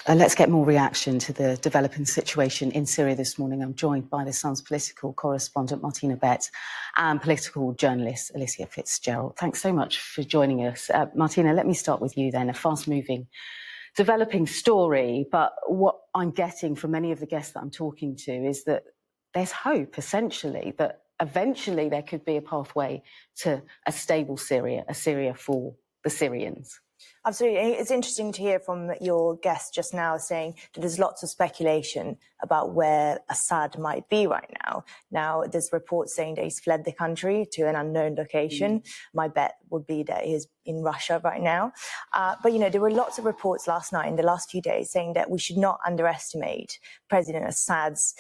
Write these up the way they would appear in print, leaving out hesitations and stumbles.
Let's get more reaction to the developing situation in Syria this morning. I'm joined by The Sun's political correspondent, Martina Betts, and political journalist, Alicia Fitzgerald. Thanks so much for joining us. Martina, let me start with you then. A fast-moving, developing story, but what I'm getting from many of the guests that I'm talking to is that there's hope, essentially, that eventually there could be a pathway to a stable Syria, a Syria for the Syrians. Absolutely. It's interesting to hear from your guest just now saying that there's lots of speculation about where Assad might be right now. Now, there's reports saying that he's fled the country to an unknown location. My bet would be that he's in Russia right now. But, you know, there were lots of reports last night in the last few days saying that we should not underestimate President Assad's,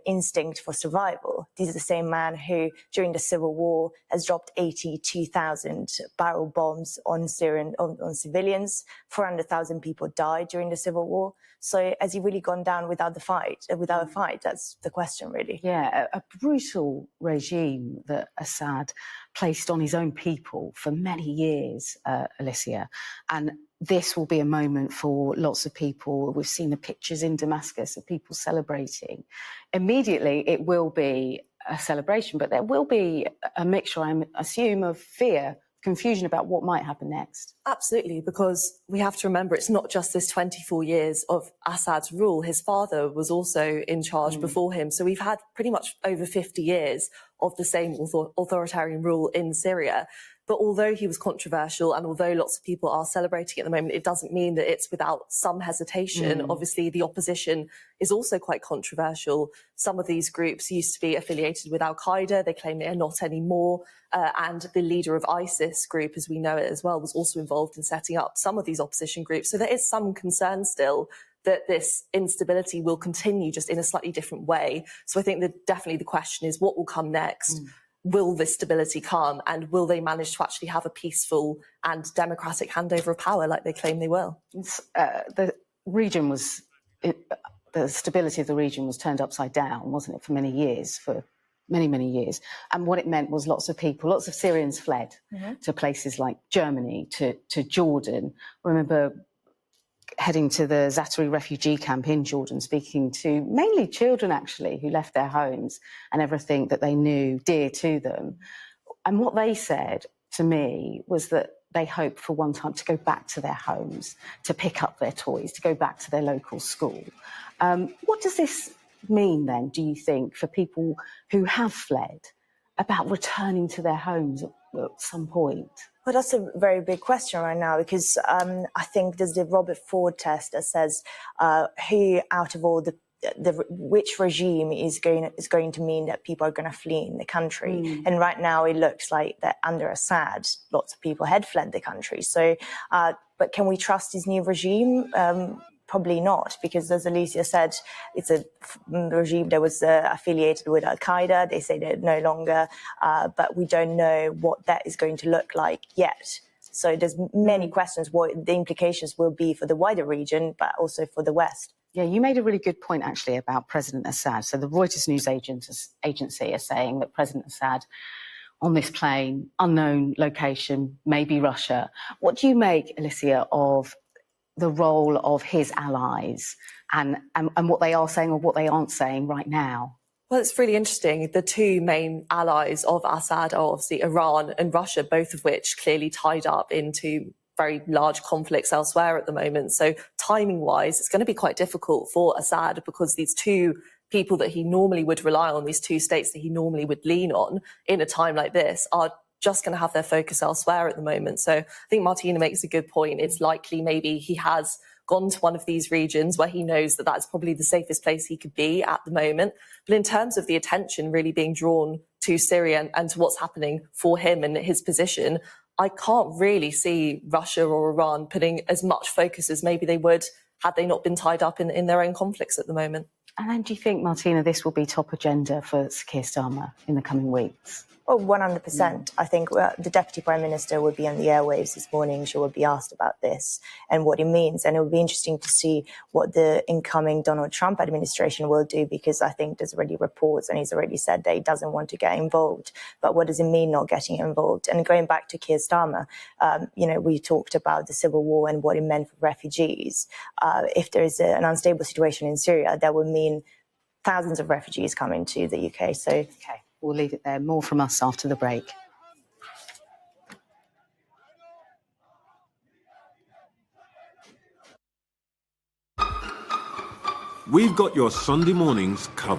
instinct for survival. These are the same man who, during the civil war, has dropped 82,000 barrel bombs on civilians. 400,000 people died during the civil war. So has he really gone down without a fight? That's the question, really. Yeah, a brutal regime that Assad placed on his own people for many years, Alicia. And this will be a moment for lots of people. We've seen the pictures in Damascus of people celebrating. Immediately, it will be a celebration, but there will be a mixture, I assume, of fear, confusion about what might happen next. Absolutely, because we have to remember it's not just this 24 years of Assad's rule. His father was also in charge before him. So we've had pretty much over 50 years of the same authoritarian rule in Syria. But although he was controversial and although lots of people are celebrating at the moment, it doesn't mean that it's without some hesitation. Obviously, the opposition is also quite controversial. Some of these groups used to be affiliated with al-Qaeda. They claim they are not anymore. And the leader of ISIS group, as we know it as well, was also involved in setting up some of these opposition groups. So there is some concern still that this instability will continue, just in a slightly different way. So I think that definitely the question is what will come next? Will this stability come, and will they manage to actually have a peaceful and democratic handover of power like they claim they will? The stability of the region was turned upside down, wasn't it, for many years, for many, many years. And what it meant was lots of Syrians fled to places like Germany, to Jordan. I remember heading to the Zaatari refugee camp in Jordan, speaking to mainly children, actually, who left their homes and everything that they knew dear to them. And what they said to me was that they hoped for one time to go back to their homes, to pick up their toys, to go back to their local school. What does this mean then, do you think, for people who have fled about returning to their homes at some point? Well, that's a very big question right now, because I think there's the Robert Ford test that says who out of all which regime is going to mean that people are going to flee in the country. And right now it looks like that under Assad, lots of people had fled the country. So, but can we trust his new regime? Probably not, because as Alicia said, it's a regime that was affiliated with al-Qaeda. They say they're no longer, but we don't know what that is going to look like yet. So there's many questions what the implications will be for the wider region, but also for the West. Yeah, you made a really good point, actually, about President Assad. So the Reuters news agency is saying that President Assad on this plane, unknown location, maybe Russia. What do you make, Alicia, of the role of his allies and what they are saying or what they aren't saying right now? Well, it's really interesting. The two main allies of Assad are obviously Iran and Russia, both of which clearly tied up into very large conflicts elsewhere at the moment. So timing-wise, it's going to be quite difficult for Assad, because these two people that he normally would rely on, these two states that he normally would lean on in a time like this, are just going to have their focus elsewhere at the moment. So I think Martina makes a good point. It's likely maybe he has gone to one of these regions where he knows that that's probably the safest place he could be at the moment. But in terms of the attention really being drawn to Syria and to what's happening for him and his position, I can't really see Russia or Iran putting as much focus as maybe they would had they not been tied up in their own conflicts at the moment. And then do you think, Martina, this will be top agenda for Keir Starmer in the coming weeks? Oh, 100%. I think the Deputy Prime Minister would be on the airwaves this morning. She would be asked about this and what it means. And it would be interesting to see what the incoming Donald Trump administration will do, because I think there's already reports and he's already said that he doesn't want to get involved. But what does it mean not getting involved? And going back to Keir Starmer, we talked about the civil war and what it meant for refugees. If there is an unstable situation in Syria, that would mean thousands of refugees coming to the UK. So, Okay, we'll leave it there. More from us after the break. We've got your Sunday mornings covered.